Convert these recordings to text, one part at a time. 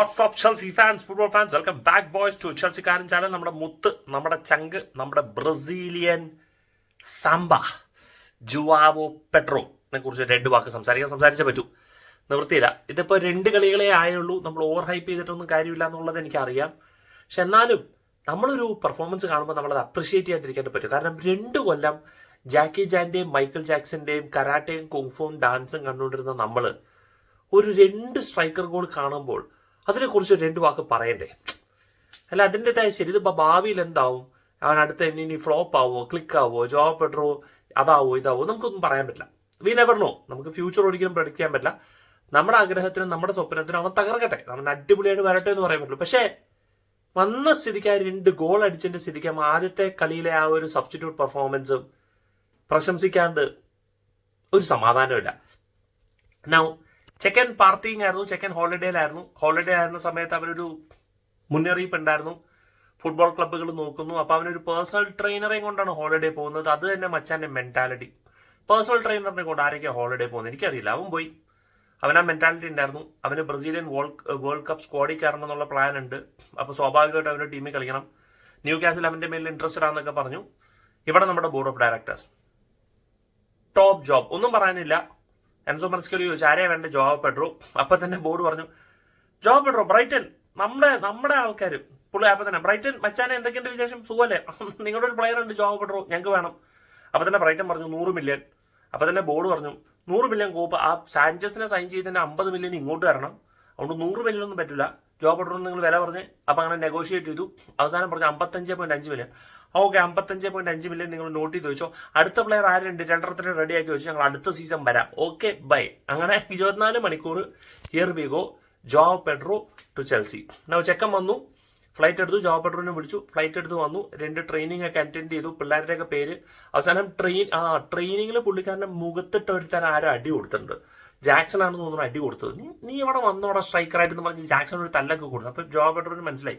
WhatsApp Chelsea fans, football fans, welcome back boys to ചെൽസിക്കാരൻ channel. നമ്മുടെ മുത്ത്, നമ്മുടെ ചങ്ക്, നമ്മുടെ ബ്രസീലിയൻ സാമ്പ ജുവാവോ പെഡ്രോനെ കുറിച്ച് രണ്ട് വാക്ക് സംസാരിച്ചേ പറ്റൂ. നിവൃത്തിയില്ല. ഇതിപ്പോൾ 2 കളികളെ ആയുള്ളൂ. നമ്മൾ ഓവർ ഹൈപ്പ് ചെയ്തിട്ടൊന്നും കാര്യമില്ല എന്നുള്ളത് എനിക്കറിയാം. പക്ഷെ എന്നാലും നമ്മളൊരു പെർഫോമൻസ് കാണുമ്പോൾ നമ്മളത് അപ്രിഷിയേറ്റ് ചെയ്യാണ്ടിരിക്കാൻ പറ്റും. കാരണം 2 കൊല്ലം ജാക്കി ജാന്റെയും മൈക്കിൾ ജാക്സന്റെയും കരാട്ടയും കുങ്ഫുവും ഡാൻസും കണ്ടുകൊണ്ടിരുന്ന നമ്മൾ ഒരു 2 സ്ട്രൈക്കർ ഗോൾ കാണുമ്പോൾ അതിനെക്കുറിച്ച് 2 വാക്ക് പറയണ്ടേ? അല്ല, അതിൻ്റെതായ ശരി. ഇതിപ്പോൾ ഭാവിയിൽ എന്താവും, അവൻ അടുത്ത ഇനി ഫ്ലോപ്പ് ആവോ, ക്ലിക്ക് ആവോ, ജോവോ പെഡ്രോ അതാവോ ഇതാവോ, നമുക്കൊന്നും പറയാൻ പറ്റില്ല. We never know. നമുക്ക് ഫ്യൂച്ചർ ഒരിക്കലും പ്രഡിക്റ്റ് ചെയ്യാൻ പറ്റില്ല. നമ്മുടെ ആഗ്രഹത്തിനും നമ്മുടെ സ്വപ്നത്തിനും അവൻ തകർക്കട്ടെ, അവൻ അടിപൊളിയായിട്ട് വരട്ടെ എന്ന് പറയാൻ പറ്റുള്ളൂ. പക്ഷേ വന്ന സ്ഥിതിക്ക് 2 ഗോൾ അടിച്ചതിന്റെ സ്ഥിതിക്ക് ആദ്യത്തെ കളിയിലെ ആ ഒരു സബ്സ്റ്റിറ്റ്യൂട്ട് പെർഫോമൻസും പ്രശംസിക്കാണ്ട് ഒരു സമാധാനമില്ല. നൗ ചെക്കൻ പാർട്ടിങ് ആയിരുന്നു, ചെക്കൻ ഹോളിഡേ ആയിരുന്ന സമയത്ത് അവരൊരു മുന്നറിയിപ്പ് ഉണ്ടായിരുന്നു, ഫുട്ബോൾ ക്ലബ്ബുകൾ നോക്കുന്നു. അപ്പൊ അവനൊരു പേഴ്സണൽ ട്രെയിനറെയും കൊണ്ടാണ് ഹോളിഡേ പോകുന്നത്. അത് തന്നെ മച്ചാന്റെ മെന്റാലിറ്റി. പേഴ്സണൽ ട്രെയിനറിനെ കൊണ്ട് ആരൊക്കെയാണ് ഹോളിഡേ പോകുന്നത് എനിക്കറിയില്ല. അവൻ പോയി, അവനാ മെന്റാലിറ്റി ഉണ്ടായിരുന്നു. അവന് ബ്രസീലിയൻ വേൾഡ് കപ്പ് സ്ക്വാഡിൽ കയറണം എന്നുള്ള പ്ലാൻ ഉണ്ട്. അപ്പൊ സ്വാഭാവികമായിട്ട് അവന്റെ ടീമിൽ കളിക്കണം. ന്യൂ കാസിൽ അവന്റെ മേലിൽ ഇൻട്രസ്റ്റഡ് ആണെന്നൊക്കെ പറഞ്ഞു. ഇവിടെ നമ്മുടെ board of directors top job, ഒന്നും പറയാനില്ല. എൻസോ മറസ്കേലി ചോദിച്ചു ആരെയാ വേണ്ട, ജോവോ പെഡ്രോ. അപ്പൊ തന്നെ ബോർഡ് പറഞ്ഞു ജോവോ പെഡ്രോ, ബ്രൈറ്റൺ, നമ്മുടെ ആൾക്കാർ. പുള്ളി അപ്പൊ തന്നെ ബ്രൈറ്റൺ മച്ചാനെ എന്തൊക്കെയുണ്ട് വിശേഷം, സുഖമല്ലേ, നിങ്ങളുടെ ഒരു പ്ലെയർ ഉണ്ട് ജോവോ പെഡ്രോ, ഞങ്ങൾക്ക് വേണം. അപ്പൊ തന്നെ ബ്രൈറ്റൺ പറഞ്ഞു 100 മില്യൺ. അപ്പൊ തന്നെ ബോർഡ് പറഞ്ഞു 100 മില്യൺ കോപ്പ്, ആ സാഞ്ചസിനെ സൈൻ ചെയ്തതിന്റെ 50 മില്യൺ ഇങ്ങോട്ട് തരണം. അതുകൊണ്ട് 100 മില്യൺ ഒന്നും പറ്റില്ല, ജോവോ പെഡ്രോ നിങ്ങൾ വില പറഞ്ഞ്. അപ്പൊ അങ്ങനെ നെഗോഷിയേറ്റ് ചെയ്തു. അവസാനം പറഞ്ഞു 55.5 മില്യൺ. ഓക്കെ, 55.5 മില്യൺ നിങ്ങൾ നോട്ട് ചെയ്ത് വെച്ചോ. അടുത്ത പ്ലെയർ ആരുണ്ട്, 2 റെഡി ആക്കി വെച്ചു, ഞങ്ങൾ അടുത്ത സീസൺ വരാം. Okay bye. അങ്ങനെ 24 മണിക്കൂർ here we go, Joao Pedro to Chelsea. ചെക്കൻ വന്നു, ഫ്ലൈറ്റ് എടുത്തു, ജോവോ പെഡ്രോനെ വിളിച്ചു, ഫ്ലൈറ്റ് എടുത്ത് വന്നു, 2 ട്രെയിനിങ് ഒക്കെ അറ്റൻഡ് ചെയ്തു, പിള്ളേരുടെയൊക്കെ പേര്. അവസാനം ട്രെയിനിങ്ങിൽ പുള്ളിക്കാരന്റെ മുഖത്തിട്ട് ഒരുത്താൻ ആരും അടി കൊടുത്തിട്ടുണ്ട്. ജാക്സൺ ആണെന്ന് തോന്നുന്നു അടി കൊടുത്തത്. നീ ഇവിടെ വന്നോടെ സ്ട്രൈക്കറായിട്ട് പറഞ്ഞ് ജാക്സൺ ഒരു തല്ലൊക്കെ കൊടുത്തു. അപ്പൊ ജോവോ പെഡ്രോന് മനസ്സിലായി,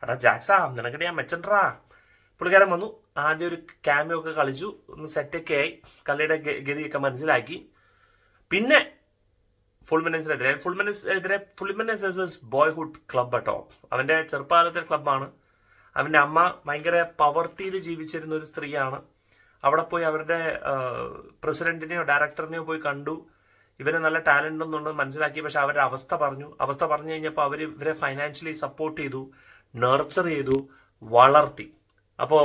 എടാ ജാക്സാ നിനക്കടി ഞാൻ മെച്ചണ്ടാ. പുള്ളിക്കാരൻ വന്നു, ആദ്യം ഒരു ക്യാമിയോ ഒക്കെ കളിച്ചു, ഒന്ന് സെറ്റൊക്കെ ആയി, കളിയുടെ ഗതിയൊക്കെ മനസ്സിലാക്കി. പിന്നെ ഫുൾമിനസിനെതിരെ ബോയ്ഹുഡ് ക്ലബ് കേട്ടോ. അവന്റെ ചെറുപ്പകാലത്തെ ക്ലബ്ബാണ്. അവന്റെ അമ്മ ഭയങ്കര പവർട്ടിയിൽ ജീവിച്ചിരുന്ന ഒരു സ്ത്രീയാണ്. അവിടെ പോയി അവരുടെ പ്രസിഡന്റിനെയോ ഡയറക്ടറിനെയോ പോയി കണ്ടു. ഇവര് നല്ല ടാലന്റ് ഒന്നുണ്ടെന്ന് മനസ്സിലാക്കി. പക്ഷെ അവരുടെ അവസ്ഥ പറഞ്ഞു കഴിഞ്ഞപ്പോൾ അവർ ഇവരെ ഫൈനാൻഷ്യലി സപ്പോർട്ട് ചെയ്തു, നർച്ചർ ചെയ്തു, വളർത്തി. അപ്പോ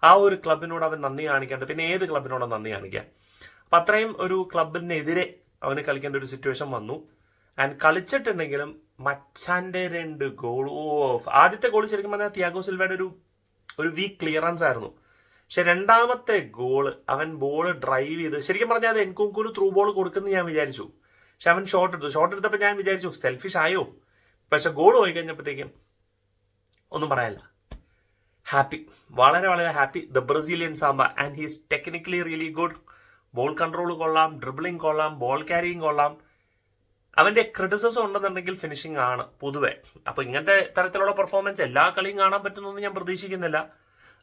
ആ ഒരു ക്ലബിനോട് അവൻ നന്ദി കാണിക്കാണ്ട് പിന്നെ ഏത് ക്ലബിനോടാണ് നന്ദി കാണിക്കുക? അപ്പൊ അത്രയും ഒരു ക്ലബിനെതിരെ അവന് കളിക്കേണ്ട ഒരു സിറ്റുവേഷൻ വന്നു. ആൻഡ് കളിച്ചിട്ടുണ്ടെങ്കിലും മച്ചാന്റെ 2 ഗോൾ, ആദ്യത്തെ ഗോൾ ശരിക്കും പറഞ്ഞാൽ തിയാഗോ സിൽവയുടെ ഒരു വീക്ക് ക്ലിയറൻസ് ആയിരുന്നു. പക്ഷെ രണ്ടാമത്തെ ഗോള് അവൻ ബോൾ ഡ്രൈവ് ചെയ്ത്, ശരിക്കും പറഞ്ഞാൽ അത് എൻകുങ്കുരു ത്രൂ ബോൾ കൊടുക്കുന്നു ഞാൻ വിചാരിച്ചു. പക്ഷെ അവൻ ഷോട്ട് എടുത്തപ്പോൾ ഞാൻ വിചാരിച്ചു സെൽഫിഷ് ആയോ. പക്ഷെ ഗോൾ പോയി കഴിഞ്ഞപ്പോഴത്തേക്കും ഒന്നും പറയാനില്ല. ഹാപ്പി, വളരെ വളരെ ഹാപ്പി. ദ ബ്രസീലിയൻ സാമ്പ, and he's technically really good. Ball control കൊള്ളാം, ഡ്രിബിളിംഗ് കൊള്ളാം, ബോൾ ക്യാരിങ് കൊള്ളാം. അവന്റെ ക്രിറ്റിസിസം ഉണ്ടെന്നുണ്ടെങ്കിൽ ഫിനിഷിംഗ് ആണ് പൊതുവെ. അപ്പൊ ഇങ്ങനത്തെ തരത്തിലുള്ള പെർഫോമൻസ് എല്ലാ കളിയും കാണാൻ പറ്റുന്നൊന്നും ഞാൻ പ്രതീക്ഷിക്കുന്നില്ല.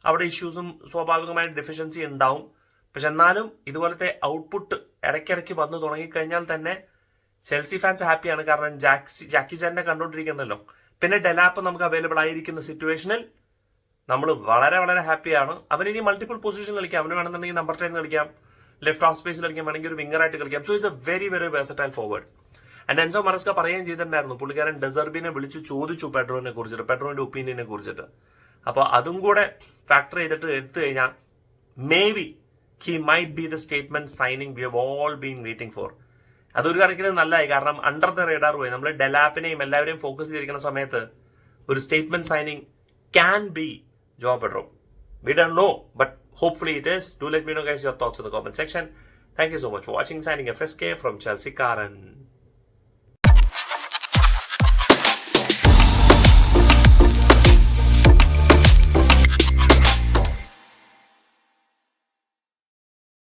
അവിടെ ഇഷ്യൂസും സ്വാഭാവികമായ ഡെഫിഷ്യൻസി ഉണ്ടാവും. പക്ഷെ എന്നാലും ഇതുപോലത്തെ ഔട്ട്പുട്ട് ഇടയ്ക്കിടയ്ക്ക് വന്നു തുടങ്ങിക്കഴിഞ്ഞാൽ തന്നെ ചെൽസി ഫാൻസ് ഹാപ്പിയാണ്. കാരണം ജാക്കി ജാനെ കണ്ടുകൊണ്ടിരിക്കണല്ലോ. പിന്നെ ഡെലാപ്പ് നമുക്ക് അവൈലബിൾ ആയിരിക്കുന്ന സിറ്റുവേഷനിൽ നമ്മൾ വളരെ വളരെ ഹാപ്പിയാണ്. അവന് മൾട്ടിപ്പിൾ പൊസിഷൻ കളിക്കാം. അവന് വേണമെന്നുണ്ടെങ്കിൽ നമ്പർ 10 കളിക്കാം, ലെഫ്റ്റ് ഹാഫ് സ്പേസിൽ കളിക്കാം, വേണമെങ്കിൽ ഒരു വിംഗറായിട്ട് കളിക്കാം. So it's A very very versatile forward. And Enzo മറസ്ക പറയുകയും ചെയ്തിട്ടുണ്ടായിരുന്നു, പുള്ളിക്കാരൻ ഡെസർബിനെ വിളിച്ചു ചോദിച്ചു പെഡ്രോന്റെ ഒപ്പീനിയനെ കുറിച്ചിട്ട്. അപ്പോൾ അതും കൂടെ ഫാക്ടർ ചെയ്തിട്ട് എടുത്തു കഴിഞ്ഞാൽ may be he might be the statement signing we have all been waiting for. അതൊരു കണക്കിന് നല്ലതായി. കാരണം അണ്ടർ ദ റേഡാർ പോയി. നമ്മൾ ഡെലാപ്പിനെയും എല്ലാവരെയും ഫോക്കസ് ചെയ്തിരിക്കുന്ന സമയത്ത് ഒരു statement signing can be Joao Pedro. We don't know, but hopefully it is. Do let me know guys your thoughts in the comment section. Thank you so much for watching. Signing FSK from Chelsea Karan.